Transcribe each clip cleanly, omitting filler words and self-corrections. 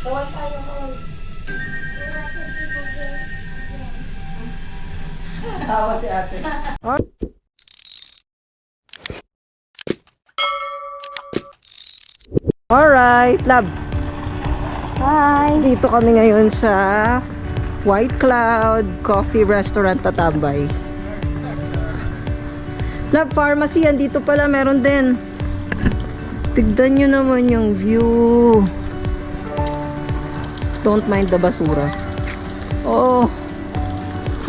Kawal tayo, kawal. Tawa si ate. Alright, love. Hi! Dito kami ngayon sa White Cloud Coffee Restaurant Tatambay. Love, pharmacy yan. Dito pala meron din. Tignan nyo naman yung view. Don't mind the basura. Oh!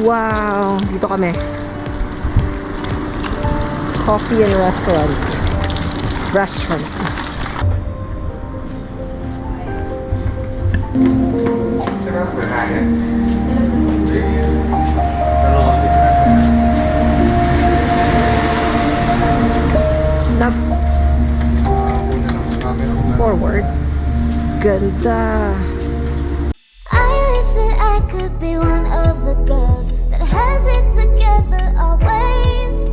Wow! Dito kami. Coffee and restaurant. Restaurant. Sarap ba kaya? Love. Forward. Ganda. I wish that I could be one of the girls that has it together always.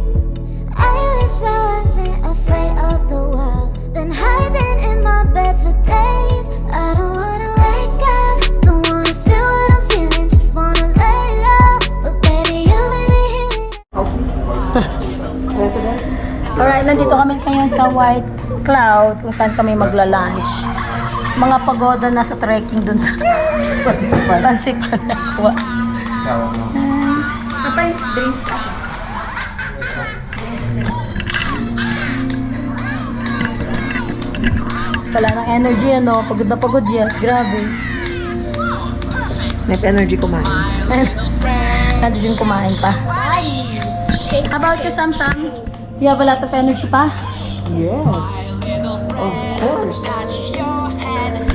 I wish I wasn't afraid of the world, been hiding in my bed for days. I don't wanna wake up, don't wanna feel what I'm feeling, just wanna lay low. But baby, you made me hear it. Resident? Alright, nandito kami ngayon sa White Cloud kung saan kami magla-lunch. Mga pagoda na sa trekking dun sa Pansipan. Kapay, drink ka. Wala ng energy ano, pagod na pagod yan. Grabe. May energy kumain. Energy yung kumain pa. How about you, Samsam? You have a lot of energy pa? Yes. Of course.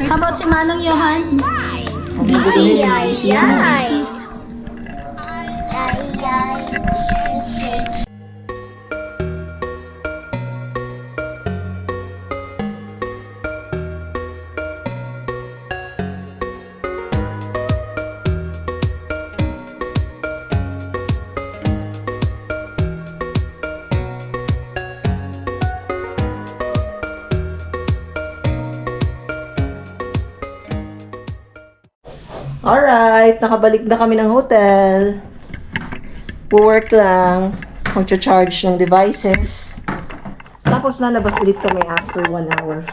How about si Manong Johan? Busy. Alright, nakabalik na kami ng hotel. Work lang. Mag-charge ng devices. Tapos lalabas ulit kami after 1 hour.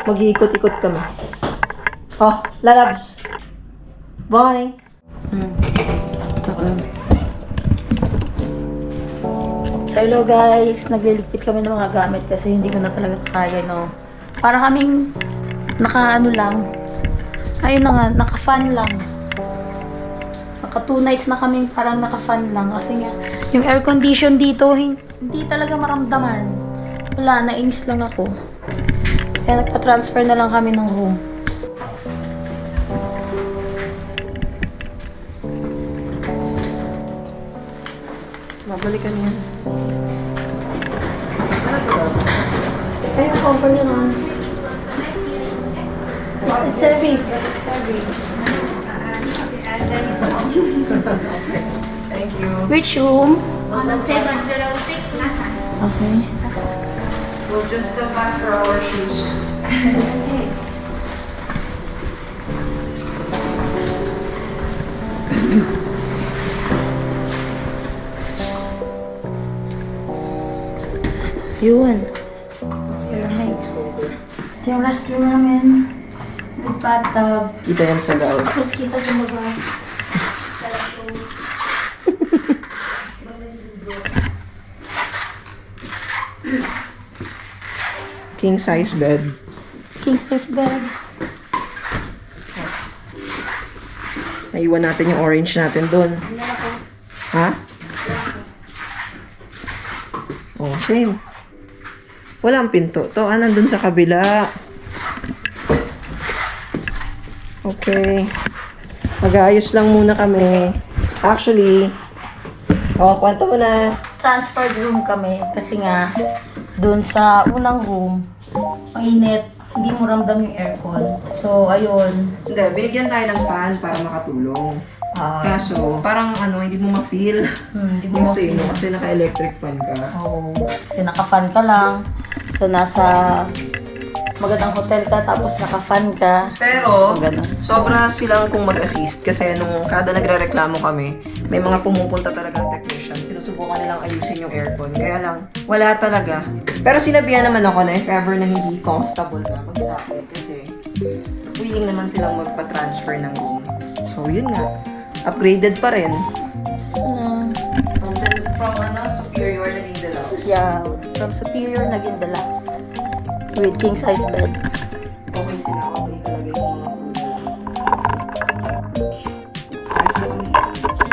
Mag-iikot-ikot kami. Oh, lalabs. Bye. So hello guys, nagliligpit kami ng mga gamit kasi hindi ko na talaga kaya, no. Para kaming naka-ano lang. Ayun na nga, naka-fan lang. Naka 2 nights na kaming parang naka-fan lang. Kasi nga, yung air condition dito, hindi talaga maramdaman. Wala, nainis lang ako. Kaya nagpa-transfer na lang kami ng room. Mabalikan yan. Ay, cover niya na. It's heavy. Thank you. Which room? On the 706 Plaza. Okay. We'll just come back for our shoes. Yun. It's very nice. Ito yung restroom namin. With bathtub. Kita yan sa loob. Tapos kita sa labas. King size bed. King size bed. Naiwan natin yung orange natin doon. Ha? Oh, same. Walang pinto to. Ah, nandun sa kabila. Okay. Mag-aayos lang muna kami. Actually, kwento mo na. Transferred room kami kasi nga doon sa unang room, mainit, hindi mo ramdam yung aircon. So, ayun. Hindi, binigyan tayo ng fan para makatulong. Kaso, parang hindi mo ma-feel hindi mo yung ma-feel. stay mo kasi naka-electric fan ka. Oo. Kasi naka-fan ka lang. So, nasa magandang hotel ka, tapos naka-fun ka. Pero, Ganun. sobra silang kung mag-assist kasi nung kada nagre-reklamo kami, may mga pumupunta talagang technician. Sinusubukan nilang ayusin yung aircon. Kaya lang, wala talaga. Pero sinabihan naman ako na if ever na hindi comfortable ka, mag-sakit kasi willing naman silang magpa-transfer ng room. So, yun nga. Upgraded pa rin. From superior naging deluxe. Yeah, from superior naging deluxe. With king size bed. Okay sila. Okay talaga yung mga food.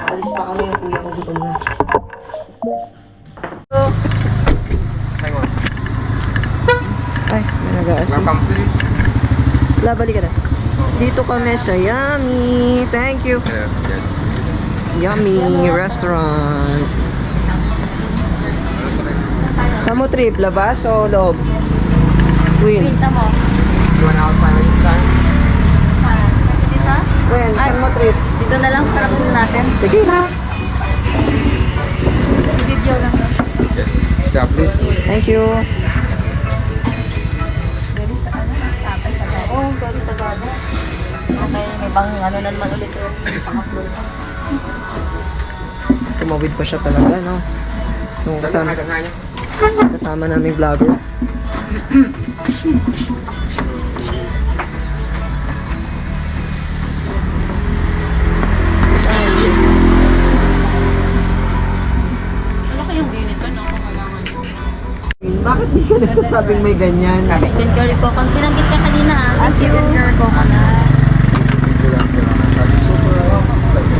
Alis pa kami yung kuya ko gutom na. Hang on. Ay, may nag-a-assist. Welcome, please. Labali ka na. Dito kami sa Yummy. Thank you. Yes. Yummy Restaurant. Saan mo trip? Labas o loob? Win. Pizza mo. You wanna outside or inside? Win, saan mo trip? Dito na lang, para natin. Sige. Yes. Stop, please. Thank you. Oo, very sagada. Okay, may bang ano na naman ulit sir. Pang-upload pa. Tumawid pa siya talaga, no? Nung Saan kasama, ka kanya? kasama naming vlogger. Ano kayong view nito, no? Kung malaman ko. Bakit di ka nagsasabing may ganyan? Chicken curry ko. Kung pinanggit ka kanina, Chicken curry coconut. Dito lang. Sabi, super. Sabi.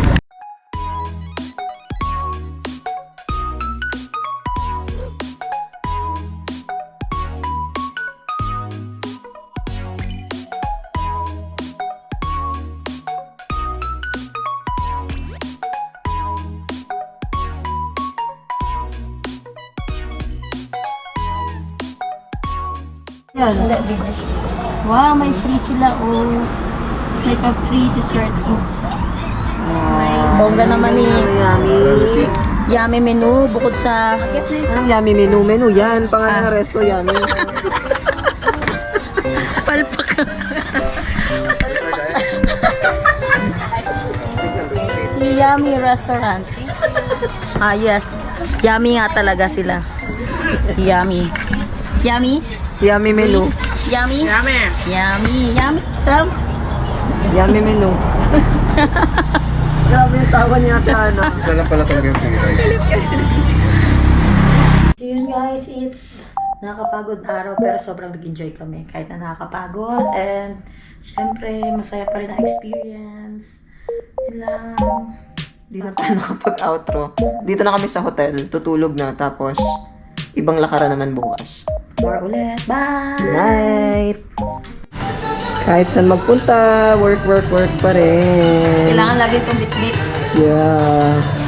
Yan. Hindi, video siya. Wow, may free sila. Oh. May free dessert foods. Bongga naman ni Yummy. Yummy menu bukod sa Anong yummy menu? Menu yan. Pangalan ng resto, yummy. palpak. Si Yummy Restaurant. Ah, yes. Yummy nga talaga sila. Yummy. Yummy? Yummy menu. Yummy? Yummy. Yummy. Yummy. Sam? Yummy menu. Grabe yung tawa niya ata, ano? Isa lang pala talaga yung free rice. Yun guys, it's nakakapagod araw pero sobrang nag-enjoy kami kahit na nakakapagod and syempre masaya pa rin ang experience. Yun lang. Di na tayo nakapag-outro. Dito na kami sa hotel. Tutulog na. Tapos, ibang lakaran naman bukas. More ulit. Bye! Night! Kahit saan magpunta, work pa rin. Kailangan lagi itong bitbit. Yeah.